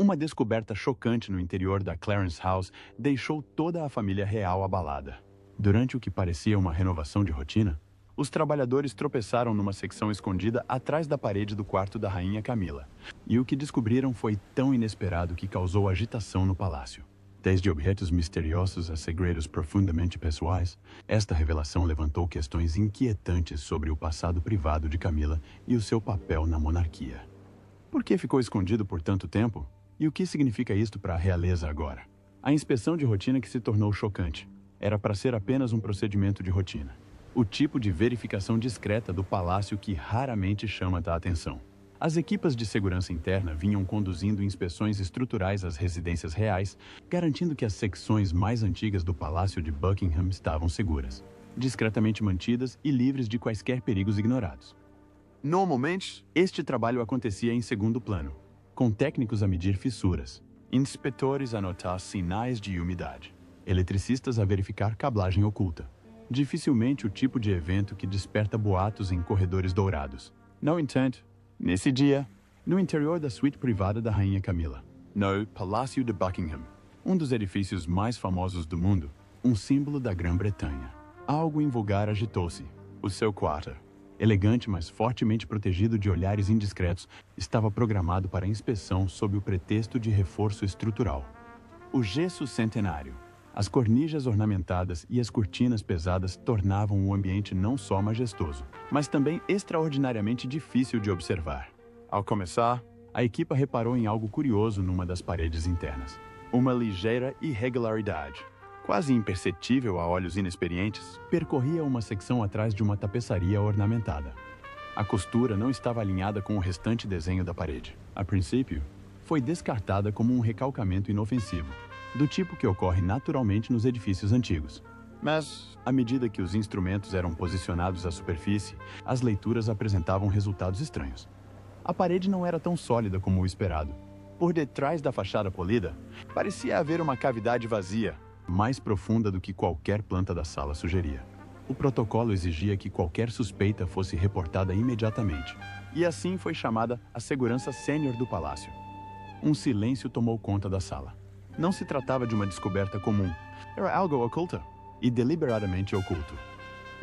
Uma descoberta chocante no interior da Clarence House deixou toda a família real abalada. Durante o que parecia uma renovação de rotina, os trabalhadores tropeçaram numa secção escondida atrás da parede do quarto da rainha Camila, e o que descobriram foi tão inesperado que causou agitação no palácio. Desde objetos misteriosos a segredos profundamente pessoais, esta revelação levantou questões inquietantes sobre o passado privado de Camila e o seu papel na monarquia. Por que ficou escondido por tanto tempo? E o que significa isto para a realeza agora? A inspeção de rotina que se tornou chocante era para ser apenas um procedimento de rotina. O tipo de verificação discreta do palácio que raramente chama a atenção. As equipas de segurança interna vinham conduzindo inspeções estruturais às residências reais, garantindo que as secções mais antigas do Palácio de Buckingham estavam seguras, discretamente mantidas e livres de quaisquer perigos ignorados. Normalmente, este trabalho acontecia em segundo plano, com técnicos a medir fissuras, inspetores a notar sinais de umidade, eletricistas a verificar cablagem oculta. Dificilmente o tipo de evento que desperta boatos em corredores dourados. No entanto, nesse dia, no interior da suíte privada da rainha Camila, no Palácio de Buckingham, um dos edifícios mais famosos do mundo, um símbolo da Grã-Bretanha, algo invulgar agitou-se. O seu quarto, elegante mas fortemente protegido de olhares indiscretos, estava programado para inspeção sob o pretexto de reforço estrutural. O gesso centenário, as cornijas ornamentadas e as cortinas pesadas tornavam o ambiente não só majestoso, mas também extraordinariamente difícil de observar. Ao começar, a equipa reparou em algo curioso numa das paredes internas. Uma ligeira irregularidade, quase imperceptível a olhos inexperientes, percorria uma secção atrás de uma tapeçaria ornamentada. A costura não estava alinhada com o restante desenho da parede. A princípio, foi descartada como um recalcamento inofensivo, do tipo que ocorre naturalmente nos edifícios antigos. Mas, à medida que os instrumentos eram posicionados à superfície, as leituras apresentavam resultados estranhos. A parede não era tão sólida como o esperado. Por detrás da fachada polida, parecia haver uma cavidade vazia, mais profunda do que qualquer planta da sala sugeria. O protocolo exigia que qualquer suspeita fosse reportada imediatamente, e assim foi chamada a segurança sênior do palácio. Um silêncio tomou conta da sala. Não se tratava de uma descoberta comum, era algo oculto, e deliberadamente oculto.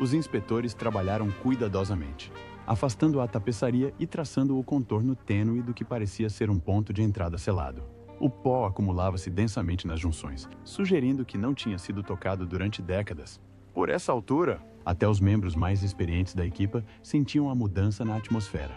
Os inspetores trabalharam cuidadosamente, afastando a tapeçaria e traçando o contorno tênue do que parecia ser um ponto de entrada selado. O pó acumulava-se densamente nas junções, sugerindo que não tinha sido tocado durante décadas. Por essa altura, até os membros mais experientes da equipa sentiam a mudança na atmosfera.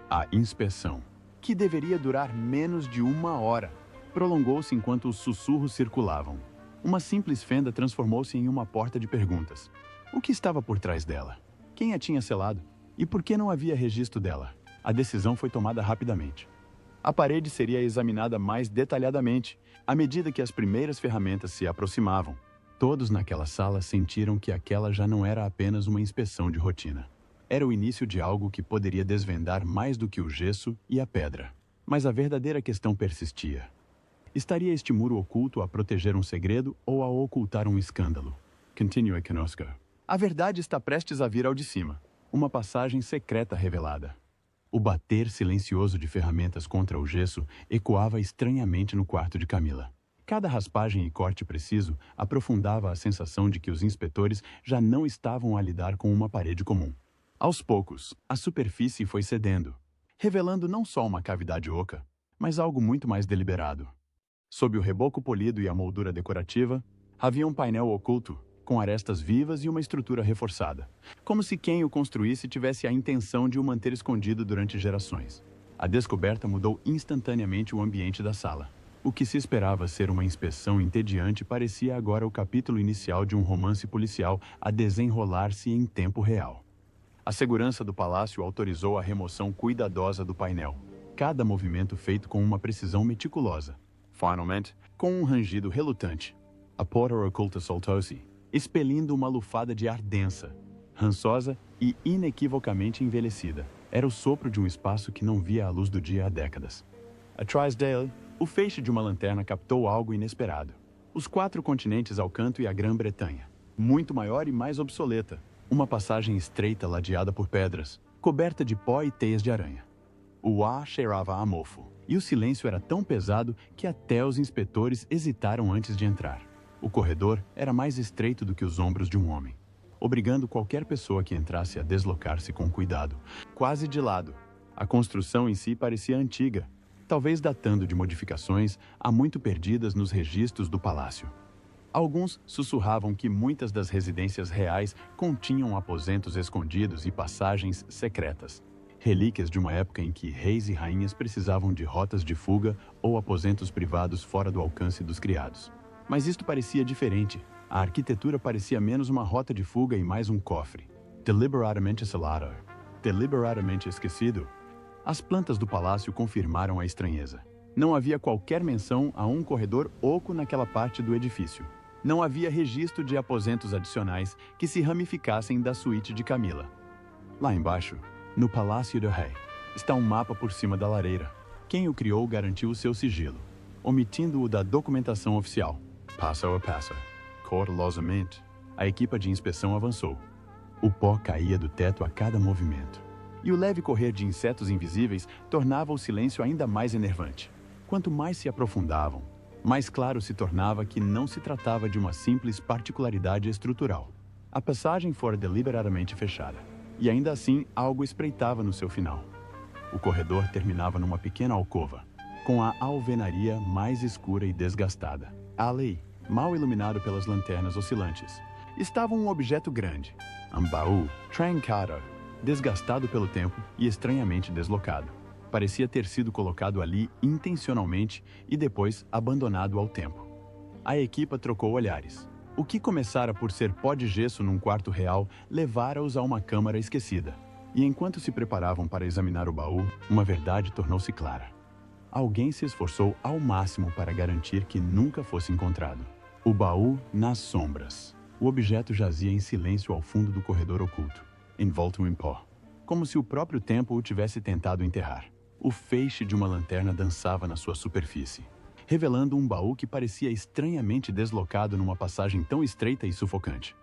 A inspeção, que deveria durar menos de 1 hora, prolongou-se enquanto os sussurros circulavam. Uma simples fenda transformou-se em uma porta de perguntas. O que estava por trás dela? Quem a tinha selado? E por que não havia registro dela? A decisão foi tomada rapidamente. A parede seria examinada mais detalhadamente, à medida que as primeiras ferramentas se aproximavam. Todos naquela sala sentiram que aquela já não era apenas uma inspeção de rotina. Era o início de algo que poderia desvendar mais do que o gesso e a pedra. Mas a verdadeira questão persistia. Estaria este muro oculto a proteger um segredo ou a ocultar um escândalo? Continue conosco. A verdade está prestes a vir ao de cima. Uma passagem secreta revelada. O bater silencioso de ferramentas contra o gesso ecoava estranhamente no quarto de Camila. Cada raspagem e corte preciso aprofundava a sensação de que os inspetores já não estavam a lidar com uma parede comum. Aos poucos, a superfície foi cedendo, revelando não só uma cavidade oca, mas algo muito mais deliberado. Sob o reboco polido e a moldura decorativa, havia um painel oculto, com arestas vivas e uma estrutura reforçada, como se quem o construísse tivesse a intenção de o manter escondido durante gerações. A descoberta mudou instantaneamente o ambiente da sala. O que se esperava ser uma inspeção entediante parecia agora o capítulo inicial de um romance policial a desenrolar-se em tempo real. A segurança do palácio autorizou a remoção cuidadosa do painel, cada movimento feito com uma precisão meticulosa. Finalmente, com um rangido relutante, a porta oculta soltou-se, expelindo uma lufada de ar densa, rançosa e inequivocamente envelhecida. Era o sopro de um espaço que não via a luz do dia há décadas. Atrás dele, o feixe de uma lanterna captou algo inesperado. Os 4 continentes ao canto e a Grã-Bretanha, muito maior e mais obsoleta. Uma passagem estreita ladeada por pedras, coberta de pó e teias de aranha. O ar cheirava a mofo, e o silêncio era tão pesado que até os inspetores hesitaram antes de entrar. O corredor era mais estreito do que os ombros de um homem, obrigando qualquer pessoa que entrasse a deslocar-se com cuidado, quase de lado. A construção em si parecia antiga, talvez datando de modificações há muito perdidas nos registros do palácio. Alguns sussurravam que muitas das residências reais continham aposentos escondidos e passagens secretas, relíquias de uma época em que reis e rainhas precisavam de rotas de fuga ou aposentos privados fora do alcance dos criados. Mas isto parecia diferente. A arquitetura parecia menos uma rota de fuga e mais um cofre, deliberadamente selado, deliberadamente esquecido. As plantas do palácio confirmaram a estranheza. Não havia qualquer menção a um corredor oco naquela parte do edifício. Não havia registro de aposentos adicionais que se ramificassem da suíte de Camila. Lá embaixo, no Palácio do Rei, está um mapa por cima da lareira. Quem o criou garantiu o seu sigilo, omitindo-o da documentação oficial. Passo a passo, cautelosamente, a equipa de inspeção avançou. O pó caía do teto a cada movimento, e o leve correr de insetos invisíveis tornava o silêncio ainda mais enervante. Quanto mais se aprofundavam, mais claro se tornava que não se tratava de uma simples particularidade estrutural. A passagem fora deliberadamente fechada, e ainda assim algo espreitava no seu final. O corredor terminava numa pequena alcova, com a alvenaria mais escura e desgastada. Ali, mal iluminado pelas lanternas oscilantes, estava um objeto grande, um baú trancado, desgastado pelo tempo e estranhamente deslocado. Parecia ter sido colocado ali intencionalmente e depois abandonado ao tempo. A equipa trocou olhares. O que começara por ser pó de gesso num quarto real levara-os a uma câmara esquecida. E enquanto se preparavam para examinar o baú, uma verdade tornou-se clara. Alguém se esforçou ao máximo para garantir que nunca fosse encontrado. O baú nas sombras. O objeto jazia em silêncio ao fundo do corredor oculto, envolto em pó, como se o próprio tempo o tivesse tentado enterrar. O feixe de uma lanterna dançava na sua superfície, revelando um baú que parecia estranhamente deslocado numa passagem tão estreita e sufocante.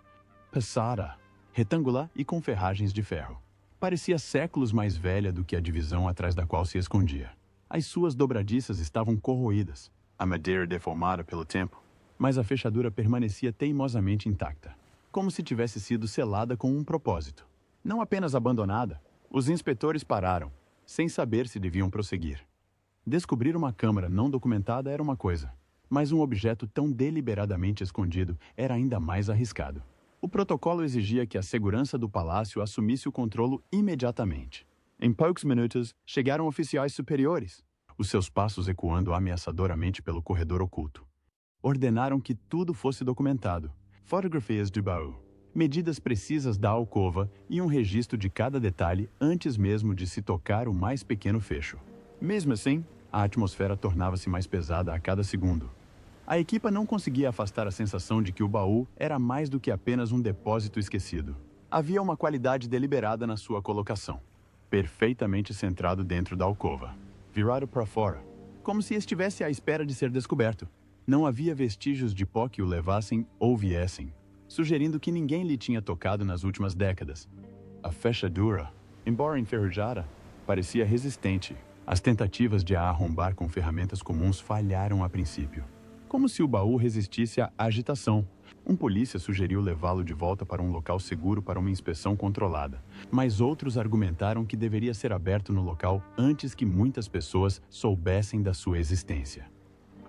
Pesada, retangular e com ferragens de ferro. Parecia séculos mais velha do que a divisão atrás da qual se escondia. As suas dobradiças estavam corroídas, a madeira deformada pelo tempo, mas a fechadura permanecia teimosamente intacta, como se tivesse sido selada com um propósito. Não apenas abandonada, os inspetores pararam, sem saber se deviam prosseguir. Descobrir uma câmara não documentada era uma coisa, mas um objeto tão deliberadamente escondido era ainda mais arriscado. O protocolo exigia que a segurança do palácio assumisse o controle imediatamente. Em poucos minutos, chegaram oficiais superiores, os seus passos ecoando ameaçadoramente pelo corredor oculto. Ordenaram que tudo fosse documentado, fotografias do baú, medidas precisas da alcova e um registro de cada detalhe antes mesmo de se tocar o mais pequeno fecho. Mesmo assim, a atmosfera tornava-se mais pesada a cada segundo. A equipa não conseguia afastar a sensação de que o baú era mais do que apenas um depósito esquecido. Havia uma qualidade deliberada na sua colocação, perfeitamente centrado dentro da alcova, virado para fora, como se estivesse à espera de ser descoberto. Não havia vestígios de pó que o levassem ou viessem, sugerindo que ninguém lhe tinha tocado nas últimas décadas. A fechadura, embora enferrujada, parecia resistente. As tentativas de a arrombar com ferramentas comuns falharam a princípio, como se o baú resistisse à agitação. Um polícia sugeriu levá-lo de volta para um local seguro para uma inspeção controlada, mas outros argumentaram que deveria ser aberto no local antes que muitas pessoas soubessem da sua existência.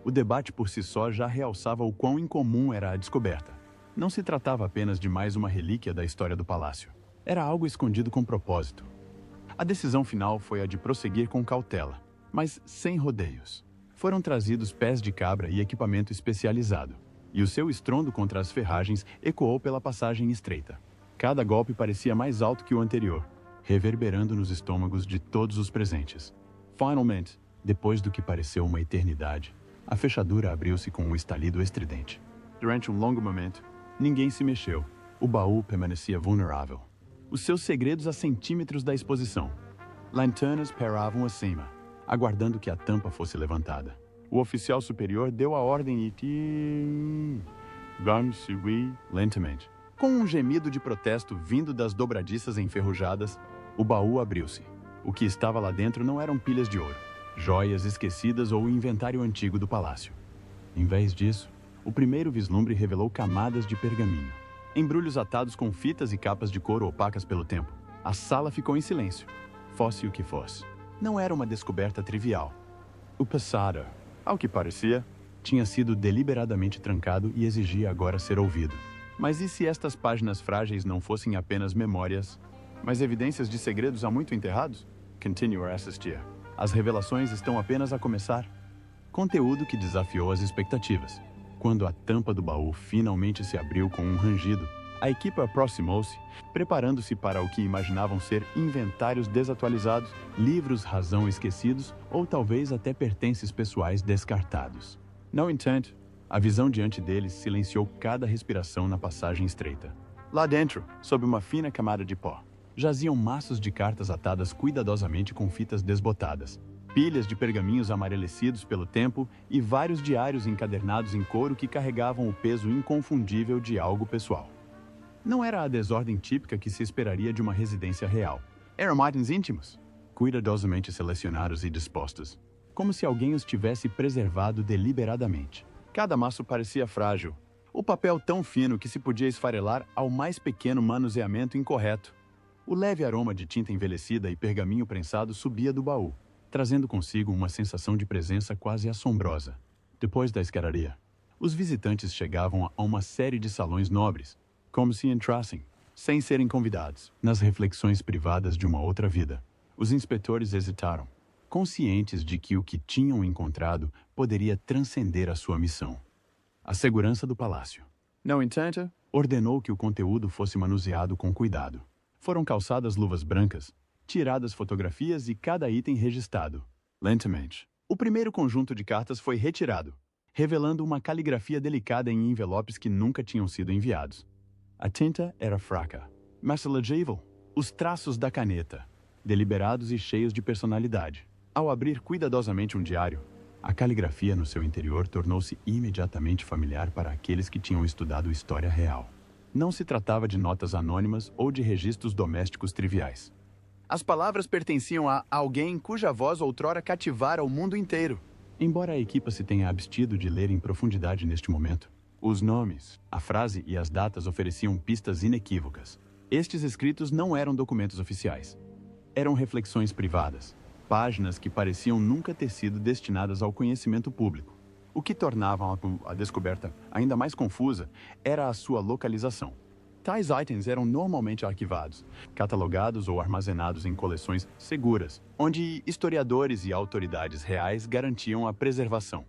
O debate por si só já realçava o quão incomum era a descoberta. Não se tratava apenas de mais uma relíquia da história do palácio. Era algo escondido com propósito. A decisão final foi a de prosseguir com cautela, mas sem rodeios. Foram trazidos pés de cabra e equipamento especializado, e o seu estrondo contra as ferragens ecoou pela passagem estreita. Cada golpe parecia mais alto que o anterior, reverberando nos estômagos de todos os presentes. Finalmente, depois do que pareceu uma eternidade, a fechadura abriu-se com um estalido estridente. Durante um longo momento, ninguém se mexeu. O baú permanecia vulnerável. Os seus segredos a centímetros da exposição. Lanternas pairavam acima, aguardando que a tampa fosse levantada. O oficial superior deu a ordem e... Vamos subir lentamente. Com um gemido de protesto vindo das dobradiças enferrujadas, o baú abriu-se. O que estava lá dentro não eram pilhas de ouro, joias esquecidas ou o inventário antigo do palácio. Em vez disso, o primeiro vislumbre revelou camadas de pergaminho, embrulhos atados com fitas e capas de couro opacas pelo tempo. A sala ficou em silêncio, fosse o que fosse. Não era uma descoberta trivial. O passado, ao que parecia, tinha sido deliberadamente trancado e exigia agora ser ouvido. Mas e se estas páginas frágeis não fossem apenas memórias, mas evidências de segredos há muito enterrados? Continue a assistir. As revelações estão apenas a começar. Conteúdo que desafiou as expectativas. Quando a tampa do baú finalmente se abriu com um rangido, a equipe aproximou-se, preparando-se para o que imaginavam ser inventários desatualizados, livros razão esquecidos ou talvez até pertences pessoais descartados. No entanto, a visão diante deles silenciou cada respiração na passagem estreita. Lá dentro, sob uma fina camada de pó, jaziam maços de cartas atadas cuidadosamente com fitas desbotadas, pilhas de pergaminhos amarelecidos pelo tempo e vários diários encadernados em couro que carregavam o peso inconfundível de algo pessoal. Não era a desordem típica que se esperaria de uma residência real. Eram itens íntimos, cuidadosamente selecionados e dispostos, como se alguém os tivesse preservado deliberadamente. Cada maço parecia frágil, o papel tão fino que se podia esfarelar ao mais pequeno manuseamento incorreto. O leve aroma de tinta envelhecida e pergaminho prensado subia do baú, trazendo consigo uma sensação de presença quase assombrosa. Depois da escadaria, os visitantes chegavam a uma série de salões nobres, como se entrassem, sem serem convidados, nas reflexões privadas de uma outra vida. Os inspetores hesitaram, conscientes de que o que tinham encontrado poderia transcender a sua missão. A segurança do palácio. No entanto, ordenou que o conteúdo fosse manuseado com cuidado. Foram calçadas luvas brancas, tiradas fotografias e cada item registrado. Lentamente, o primeiro conjunto de cartas foi retirado, revelando uma caligrafia delicada em envelopes que nunca tinham sido enviados. A tinta era fraca, mas legível. Os traços da caneta, deliberados e cheios de personalidade. Ao abrir cuidadosamente um diário, a caligrafia no seu interior tornou-se imediatamente familiar para aqueles que tinham estudado história real. Não se tratava de notas anônimas ou de registros domésticos triviais. As palavras pertenciam a alguém cuja voz outrora cativara o mundo inteiro. Embora a equipa se tenha abstido de ler em profundidade neste momento, os nomes, a frase e as datas ofereciam pistas inequívocas. Estes escritos não eram documentos oficiais. Eram reflexões privadas, páginas que pareciam nunca ter sido destinadas ao conhecimento público. O que tornava a descoberta ainda mais confusa era a sua localização. Tais itens eram normalmente arquivados, catalogados ou armazenados em coleções seguras, onde historiadores e autoridades reais garantiam a preservação.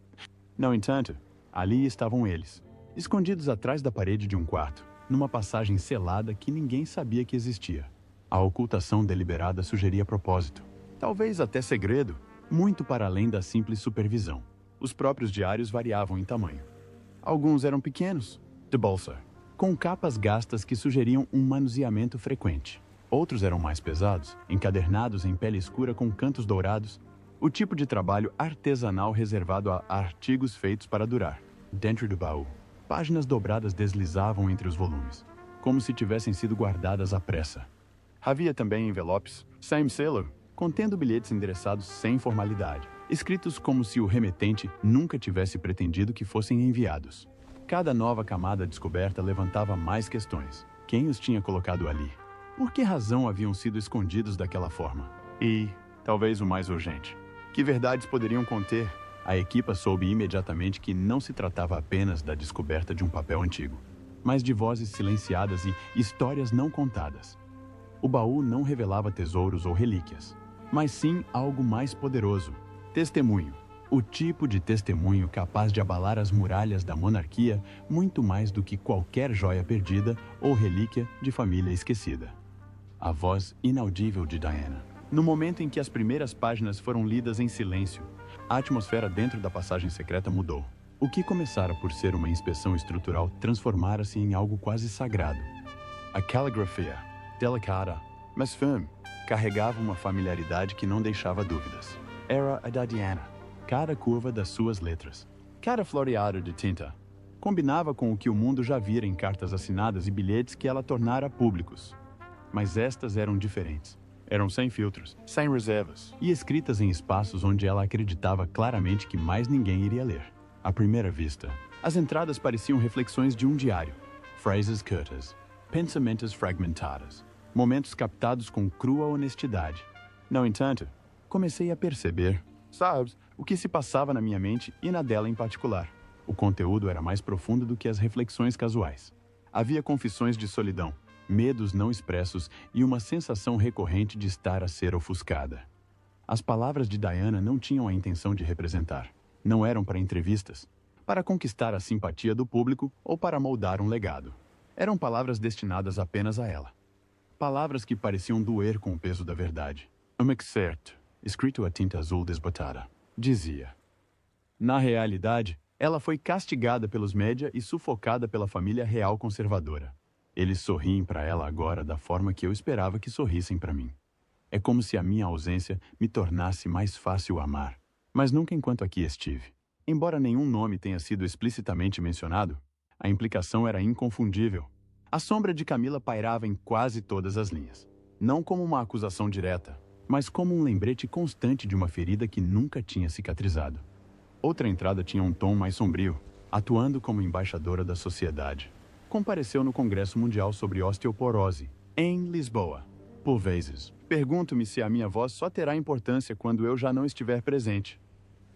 No entanto, ali estavam eles, escondidos atrás da parede de um quarto, numa passagem selada que ninguém sabia que existia. A ocultação deliberada sugeria propósito, talvez até segredo, muito para além da simples supervisão. Os próprios diários variavam em tamanho. Alguns eram pequenos, de bolsa, com capas gastas que sugeriam um manuseamento frequente. Outros eram mais pesados, encadernados em pele escura com cantos dourados, o tipo de trabalho artesanal reservado a artigos feitos para durar. Dentro do baú, páginas dobradas deslizavam entre os volumes, como se tivessem sido guardadas à pressa. Havia também envelopes, sem selo, contendo bilhetes endereçados sem formalidade, escritos como se o remetente nunca tivesse pretendido que fossem enviados. Cada nova camada descoberta levantava mais questões. Quem os tinha colocado ali? Por que razão haviam sido escondidos daquela forma? E, talvez o mais urgente, que verdades poderiam conter? A equipa soube imediatamente que não se tratava apenas da descoberta de um papel antigo, mas de vozes silenciadas e histórias não contadas. O baú não revelava tesouros ou relíquias, mas sim algo mais poderoso: testemunho. O tipo de testemunho capaz de abalar as muralhas da monarquia muito mais do que qualquer joia perdida ou relíquia de família esquecida. A voz inaudível de Diana. No momento em que as primeiras páginas foram lidas em silêncio, a atmosfera dentro da passagem secreta mudou. O que começara por ser uma inspeção estrutural transformara-se em algo quase sagrado. A caligrafia, delicada, mas firme, carregava uma familiaridade que não deixava dúvidas. Era a da Diana. Cada curva das suas letras, cada floreado de tinta, combinava com o que o mundo já vira em cartas assinadas e bilhetes que ela tornara públicos. Mas estas eram diferentes. Eram sem filtros, sem reservas e escritas em espaços onde ela acreditava claramente que mais ninguém iria ler. À primeira vista, as entradas pareciam reflexões de um diário. Frases curtas, pensamentos fragmentados, momentos captados com crua honestidade. No entanto, comecei a perceber, sabes, o que se passava na minha mente e na dela em particular. O conteúdo era mais profundo do que as reflexões casuais. Havia confissões de solidão, medos não expressos e uma sensação recorrente de estar a ser ofuscada. As palavras de Diana não tinham a intenção de representar. Não eram para entrevistas, para conquistar a simpatia do público ou para moldar um legado. Eram palavras destinadas apenas a ela. Palavras que pareciam doer com o peso da verdade. Um excerto, escrito a tinta azul desbotada, dizia: na realidade, ela foi castigada pelos média e sufocada pela família real conservadora. Eles sorriem para ela agora da forma que eu esperava que sorrissem para mim. É como se a minha ausência me tornasse mais fácil amar, mas nunca enquanto aqui estive. Embora nenhum nome tenha sido explicitamente mencionado, a implicação era inconfundível. A sombra de Camila pairava em quase todas as linhas. Não como uma acusação direta, mas como um lembrete constante de uma ferida que nunca tinha cicatrizado. Outra entrada tinha um tom mais sombrio, atuando como embaixadora da sociedade. Compareceu no Congresso Mundial sobre Osteoporose, em Lisboa. Por vezes, pergunto-me se a minha voz só terá importância quando eu já não estiver presente.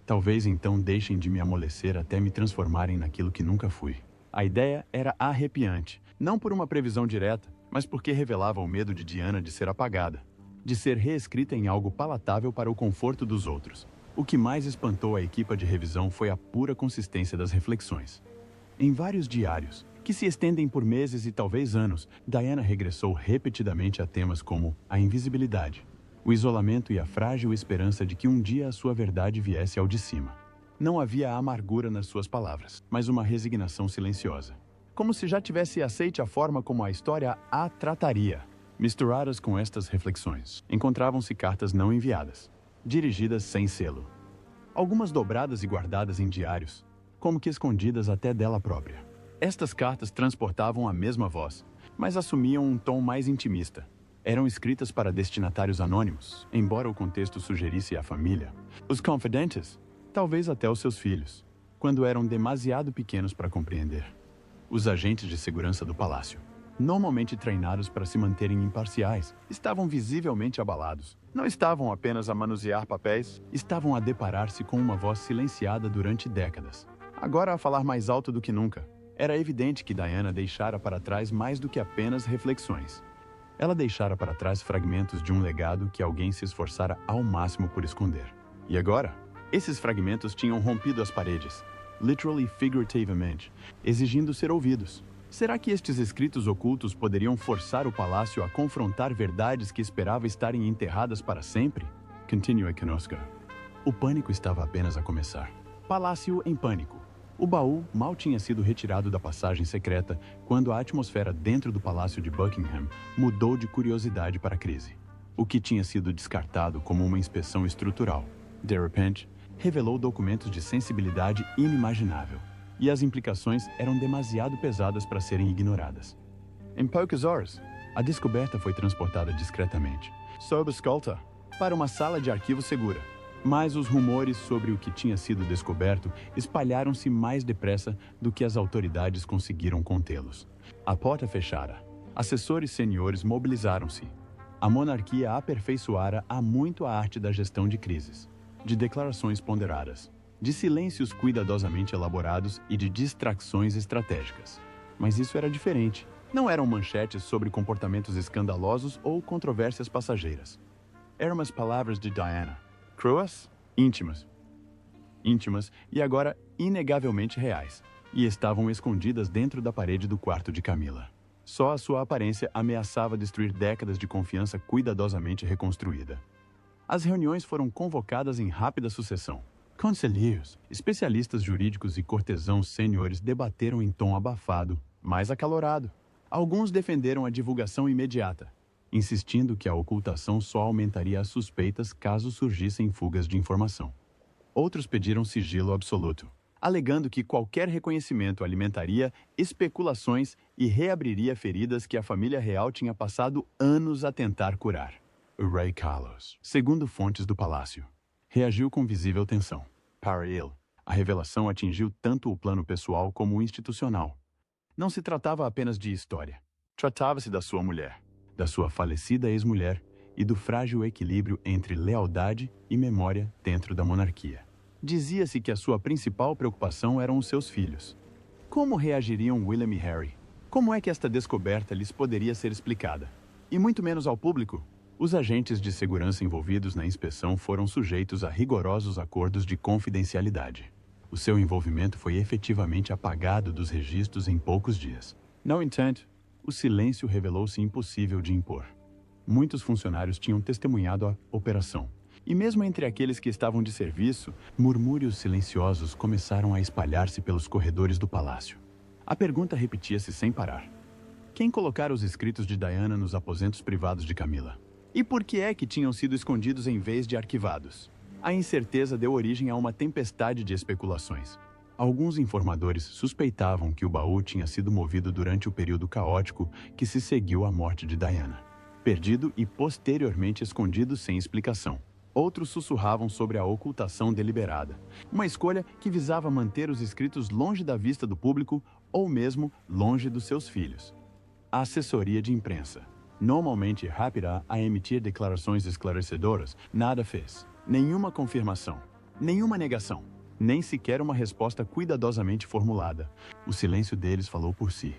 Talvez então deixem de me amolecer até me transformarem naquilo que nunca fui. A ideia era arrepiante, não por uma previsão direta, mas porque revelava o medo de Diana de ser apagada, de ser reescrita em algo palatável para o conforto dos outros. O que mais espantou a equipa de revisão foi a pura consistência das reflexões. Em vários diários, que se estendem por meses e talvez anos, Diana regressou repetidamente a temas como a invisibilidade, o isolamento e a frágil esperança de que um dia a sua verdade viesse ao de cima. Não havia amargura nas suas palavras, mas uma resignação silenciosa. Como se já tivesse aceite a forma como a história a trataria. Misturadas com estas reflexões, encontravam-se cartas não enviadas, dirigidas sem selo. Algumas dobradas e guardadas em diários, como que escondidas até dela própria. Estas cartas transportavam a mesma voz, mas assumiam um tom mais intimista. Eram escritas para destinatários anônimos, embora o contexto sugerisse a família, os confidentes, talvez até os seus filhos, quando eram demasiado pequenos para compreender. Os agentes de segurança do palácio, normalmente treinados para se manterem imparciais, estavam visivelmente abalados. Não estavam apenas a manusear papéis, estavam a deparar-se com uma voz silenciada durante décadas, agora a falar mais alto do que nunca. Era evidente que Diana deixara para trás mais do que apenas reflexões. Ela deixara para trás fragmentos de um legado que alguém se esforçara ao máximo por esconder. E agora, esses fragmentos tinham rompido as paredes, literally e figurativamente, exigindo ser ouvidos. Será que estes escritos ocultos poderiam forçar o palácio a confrontar verdades que esperava estarem enterradas para sempre? Continue conosco. O pânico estava apenas a começar. Palácio em pânico. O baú mal tinha sido retirado da passagem secreta quando a atmosfera dentro do Palácio de Buckingham mudou de curiosidade para crise. O que tinha sido descartado como uma inspeção estrutural, de repente, revelou documentos de sensibilidade inimaginável, e as implicações eram demasiado pesadas para serem ignoradas. Em poucas horas, a descoberta foi transportada discretamente, sob escolta, para uma sala de arquivo segura. Mas os rumores sobre o que tinha sido descoberto espalharam-se mais depressa do que as autoridades conseguiram contê-los. A porta fechara. Assessores seniores mobilizaram-se. A monarquia aperfeiçoara há muito a arte da gestão de crises, de declarações ponderadas, de silêncios cuidadosamente elaborados e de distrações estratégicas. Mas isso era diferente. Não eram manchetes sobre comportamentos escandalosos ou controvérsias passageiras. Eram as palavras de Diana. Cruas, íntimas e agora inegavelmente reais, e estavam escondidas dentro da parede do quarto de Camila. Só a sua aparência ameaçava destruir décadas de confiança cuidadosamente reconstruída. As reuniões foram convocadas em rápida sucessão. Conselheiros, especialistas jurídicos e cortesãos sêniores debateram em tom abafado, mas acalorado. Alguns defenderam a divulgação imediata, insistindo que a ocultação só aumentaria as suspeitas caso surgissem fugas de informação. Outros pediram sigilo absoluto, alegando que qualquer reconhecimento alimentaria especulações e reabriria feridas que a família real tinha passado anos a tentar curar. O rei Carlos, segundo fontes do palácio, reagiu com visível tensão. Para ele, a revelação atingiu tanto o plano pessoal como o institucional. Não se tratava apenas de história. Tratava-se da sua mulher, da sua falecida ex-mulher e do frágil equilíbrio entre lealdade e memória dentro da monarquia. Dizia-se que a sua principal preocupação eram os seus filhos. Como reagiriam William e Harry? Como é que esta descoberta lhes poderia ser explicada? E muito menos ao público. Os agentes de segurança envolvidos na inspeção foram sujeitos a rigorosos acordos de confidencialidade. O seu envolvimento foi efetivamente apagado dos registros em poucos dias. No entanto, o silêncio revelou-se impossível de impor. Muitos funcionários tinham testemunhado a operação. E mesmo entre aqueles que estavam de serviço, murmúrios silenciosos começaram a espalhar-se pelos corredores do palácio. A pergunta repetia-se sem parar. Quem colocara os escritos de Diana nos aposentos privados de Camila? E por que é que tinham sido escondidos em vez de arquivados? A incerteza deu origem a uma tempestade de especulações. Alguns informadores suspeitavam que o baú tinha sido movido durante o período caótico que se seguiu à morte de Diana, perdido e posteriormente escondido sem explicação. Outros sussurravam sobre a ocultação deliberada, uma escolha que visava manter os escritos longe da vista do público ou mesmo longe dos seus filhos. A assessoria de imprensa, normalmente rápida a emitir declarações esclarecedoras, nada fez. Nenhuma confirmação, nenhuma negação, nem sequer uma resposta cuidadosamente formulada. O silêncio deles falou por si.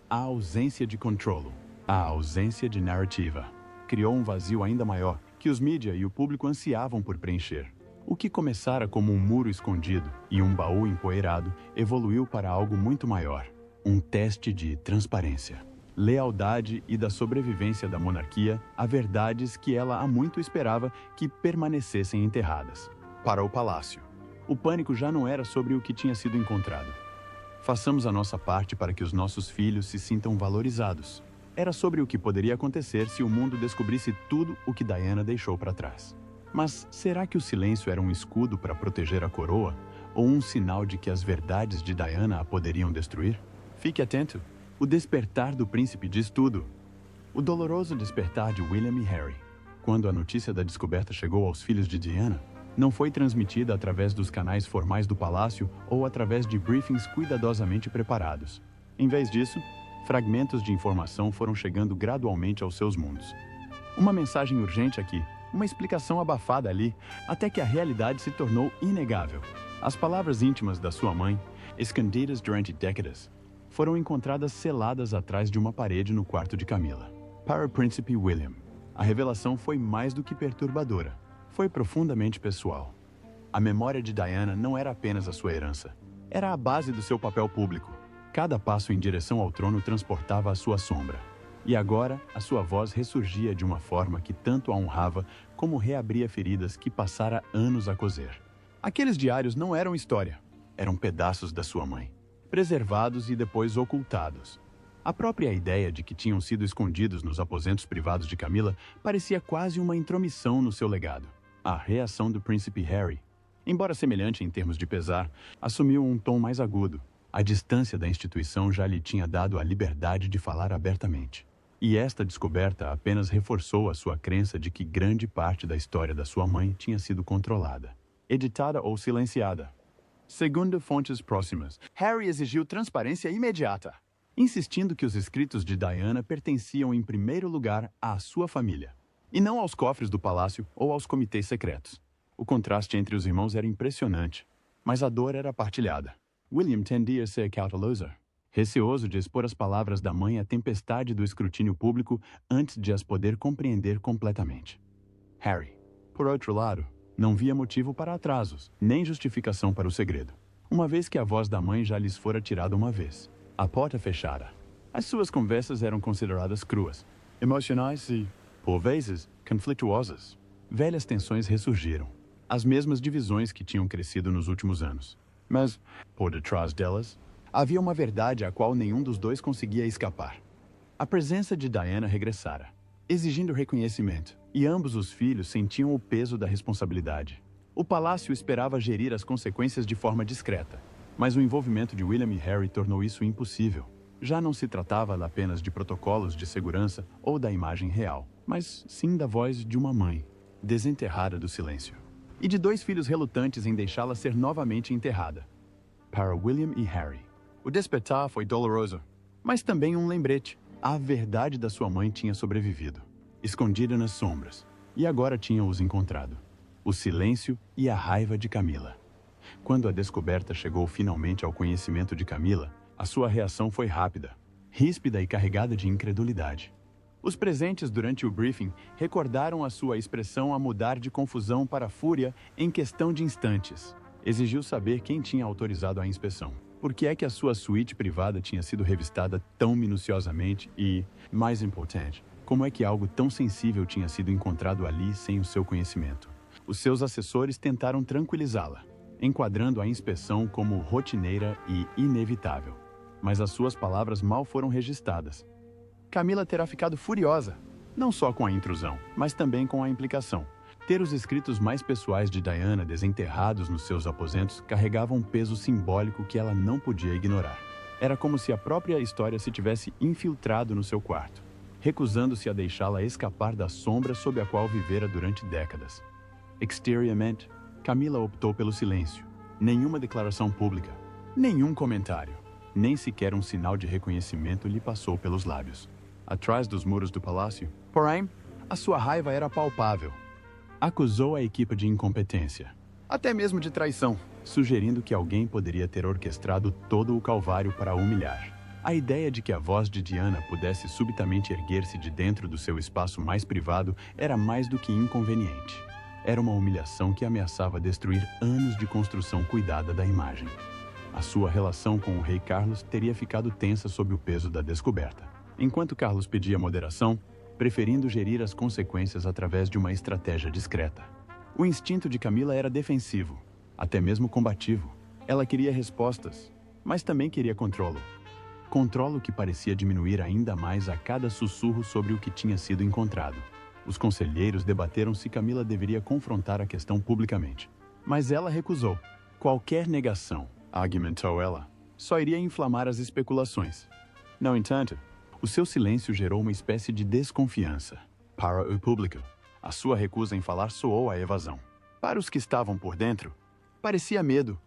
A ausência de controle, a ausência de narrativa, criou um vazio ainda maior que os mídia e o público ansiavam por preencher. O que começara como um muro escondido e um baú empoeirado evoluiu para algo muito maior, um teste de transparência, lealdade e da sobrevivência da monarquia a verdades que ela há muito esperava que permanecessem enterradas. Para o palácio, o pânico já não era sobre o que tinha sido encontrado. Façamos a nossa parte para que os nossos filhos se sintam valorizados. Era sobre o que poderia acontecer se o mundo descobrisse tudo o que Diana deixou para trás. Mas será que o silêncio era um escudo para proteger a coroa ou um sinal de que as verdades de Diana a poderiam destruir? Fique atento. O despertar do príncipe diz tudo. O doloroso despertar de William e Harry, quando a notícia da descoberta chegou aos filhos de Diana, não foi transmitida através dos canais formais do palácio ou através de briefings cuidadosamente preparados. Em vez disso, fragmentos de informação foram chegando gradualmente aos seus mundos. Uma mensagem urgente aqui, uma explicação abafada ali, até que a realidade se tornou inegável. As palavras íntimas da sua mãe, escondidas durante décadas, foram encontradas seladas atrás de uma parede no quarto de Camila. Para o príncipe William, a revelação foi mais do que perturbadora. Foi profundamente pessoal. A memória de Diana não era apenas a sua herança. Era a base do seu papel público. Cada passo em direção ao trono transportava a sua sombra. E agora, a sua voz ressurgia de uma forma que tanto a honrava como reabria feridas que passara anos a coser. Aqueles diários não eram história. Eram pedaços da sua mãe, preservados e depois ocultados. A própria ideia de que tinham sido escondidos nos aposentos privados de Camila parecia quase uma intromissão no seu legado. A reação do príncipe Harry, embora semelhante em termos de pesar, assumiu um tom mais agudo. A distância da instituição já lhe tinha dado a liberdade de falar abertamente. E esta descoberta apenas reforçou a sua crença de que grande parte da história da sua mãe tinha sido controlada, editada ou silenciada. Segundo fontes próximas, Harry exigiu transparência imediata, insistindo que os escritos de Diana pertenciam em primeiro lugar à sua família, e não aos cofres do palácio ou aos comitês secretos. O contraste entre os irmãos era impressionante, mas a dor era partilhada. William tendia a ser cauteloso, receoso de expor as palavras da mãe à tempestade do escrutínio público antes de as poder compreender completamente. Harry, por outro lado, não via motivo para atrasos, nem justificação para o segredo, uma vez que a voz da mãe já lhes fora tirada uma vez. A porta fechara. As suas conversas eram consideradas cruas, emocionais e, por vezes, conflituosas. Velhas tensões ressurgiram, as mesmas divisões que tinham crescido nos últimos anos. Mas, por detrás delas, havia uma verdade à qual nenhum dos dois conseguia escapar. A presença de Diana regressara, exigindo reconhecimento, e ambos os filhos sentiam o peso da responsabilidade. O palácio esperava gerir as consequências de forma discreta, mas o envolvimento de William e Harry tornou isso impossível. Já não se tratava apenas de protocolos de segurança ou da imagem real, mas sim da voz de uma mãe, desenterrada do silêncio, e de dois filhos relutantes em deixá-la ser novamente enterrada. Para William e Harry, o despertar foi doloroso, mas também um lembrete. A verdade da sua mãe tinha sobrevivido, escondida nas sombras, e agora tinham-os encontrado. O silêncio e a raiva de Camila. Quando a descoberta chegou finalmente ao conhecimento de Camila, a sua reação foi rápida, ríspida e carregada de incredulidade. Os presentes durante o briefing recordaram a sua expressão a mudar de confusão para fúria em questão de instantes. Exigiu saber quem tinha autorizado a inspeção. Por que é que a sua suíte privada tinha sido revistada tão minuciosamente e, mais importante, como é que algo tão sensível tinha sido encontrado ali sem o seu conhecimento? Os seus assessores tentaram tranquilizá-la, enquadrando a inspeção como rotineira e inevitável. Mas as suas palavras mal foram registradas. Camila terá ficado furiosa, não só com a intrusão, mas também com a implicação. Ter os escritos mais pessoais de Diana desenterrados nos seus aposentos carregava um peso simbólico que ela não podia ignorar. Era como se a própria história se tivesse infiltrado no seu quarto, recusando-se a deixá-la escapar da sombra sob a qual vivera durante décadas. Exteriormente, Camila optou pelo silêncio. Nenhuma declaração pública, nenhum comentário, nem sequer um sinal de reconhecimento lhe passou pelos lábios. Atrás dos muros do palácio, porém, a sua raiva era palpável. Acusou a equipe de incompetência, até mesmo de traição, sugerindo que alguém poderia ter orquestrado todo o calvário para a humilhar. A ideia de que a voz de Diana pudesse subitamente erguer-se de dentro do seu espaço mais privado era mais do que inconveniente. Era uma humilhação que ameaçava destruir anos de construção cuidada da imagem. A sua relação com o rei Carlos teria ficado tensa sob o peso da descoberta. Enquanto Carlos pedia moderação, preferindo gerir as consequências através de uma estratégia discreta. O instinto de Camila era defensivo, até mesmo combativo. Ela queria respostas, mas também queria controle. Controle que parecia diminuir ainda mais a cada sussurro sobre o que tinha sido encontrado. Os conselheiros debateram se Camila deveria confrontar a questão publicamente. Mas ela recusou. Qualquer negação, argumentou ela, só iria inflamar as especulações. No entanto, o seu silêncio gerou uma espécie de desconfiança. Para o público, a sua recusa em falar soou a evasão. Para os que estavam por dentro, parecia medo.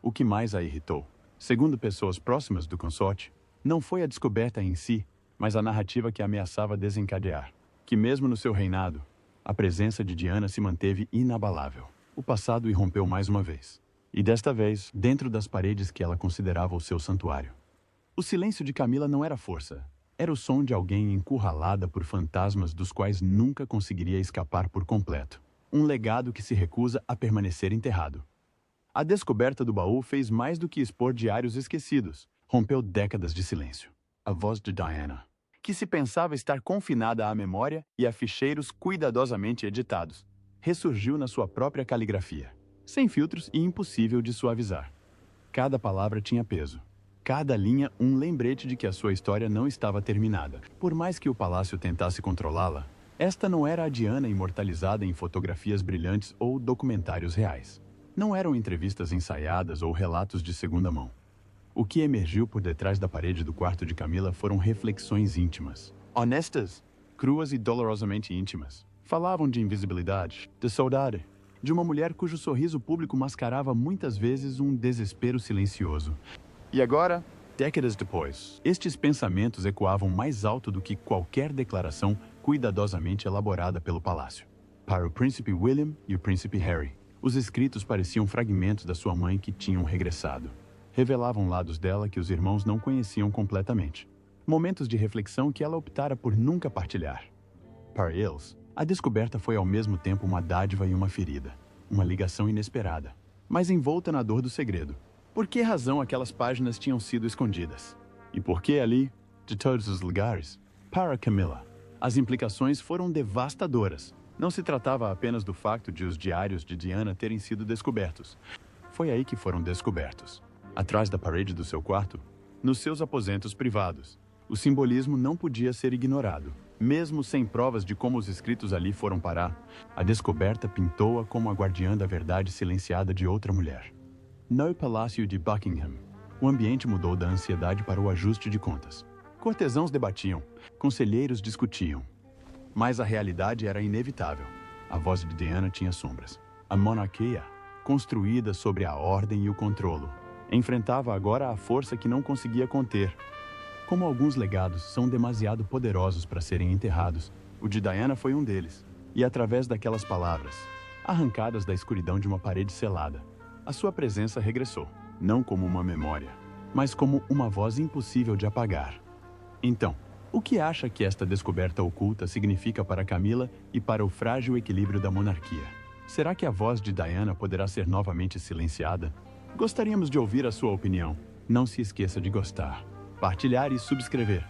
O que mais a irritou, segundo pessoas próximas do consorte, não foi a descoberta em si, mas a narrativa que ameaçava desencadear. Que mesmo no seu reinado, a presença de Diana se manteve inabalável. O passado irrompeu mais uma vez. E desta vez, dentro das paredes que ela considerava o seu santuário. O silêncio de Camila não era força. Era o som de alguém encurralada por fantasmas dos quais nunca conseguiria escapar por completo. Um legado que se recusa a permanecer enterrado. A descoberta do baú fez mais do que expor diários esquecidos. Rompeu décadas de silêncio. A voz de Diana, que se pensava estar confinada à memória e a ficheiros cuidadosamente editados, ressurgiu na sua própria caligrafia, sem filtros e impossível de suavizar. Cada palavra tinha peso. Cada linha um lembrete de que a sua história não estava terminada. Por mais que o palácio tentasse controlá-la, esta não era a Diana imortalizada em fotografias brilhantes ou documentários reais. Não eram entrevistas ensaiadas ou relatos de segunda mão. O que emergiu por detrás da parede do quarto de Camila foram reflexões íntimas. Honestas, cruas e dolorosamente íntimas. Falavam de invisibilidade, de saudade, de uma mulher cujo sorriso público mascarava muitas vezes um desespero silencioso. E agora, décadas depois, estes pensamentos ecoavam mais alto do que qualquer declaração cuidadosamente elaborada pelo palácio. Para o príncipe William e o príncipe Harry, os escritos pareciam fragmentos da sua mãe que tinham regressado. Revelavam lados dela que os irmãos não conheciam completamente. Momentos de reflexão que ela optara por nunca partilhar. Para eles, a descoberta foi ao mesmo tempo uma dádiva e uma ferida. Uma ligação inesperada, mas envolta na dor do segredo. Por que razão aquelas páginas tinham sido escondidas? E por que ali, de todos os lugares? Para Camila, as implicações foram devastadoras. Não se tratava apenas do facto de os diários de Diana terem sido descobertos. Foi aí que foram descobertos. Atrás da parede do seu quarto, nos seus aposentos privados. O simbolismo não podia ser ignorado. Mesmo sem provas de como os escritos ali foram parar, a descoberta pintou-a como a guardiã da verdade silenciada de outra mulher. No Palácio de Buckingham, O ambiente mudou da ansiedade para o ajuste de contas. Cortesãos debatiam, conselheiros discutiam. Mas a realidade era inevitável. A voz de Diana tinha sombras. A monarquia, construída sobre a ordem e o controlo, enfrentava agora a força que não conseguia conter. Como alguns legados são demasiado poderosos para serem enterrados, o de Diana foi um deles. E através daquelas palavras, arrancadas da escuridão de uma parede selada, a sua presença regressou, não como uma memória, mas como uma voz impossível de apagar. Então, o que acha que esta descoberta oculta significa para Camila e para o frágil equilíbrio da monarquia? Será que a voz de Diana poderá ser novamente silenciada? Gostaríamos de ouvir a sua opinião. Não se esqueça de gostar, partilhar e subscrever.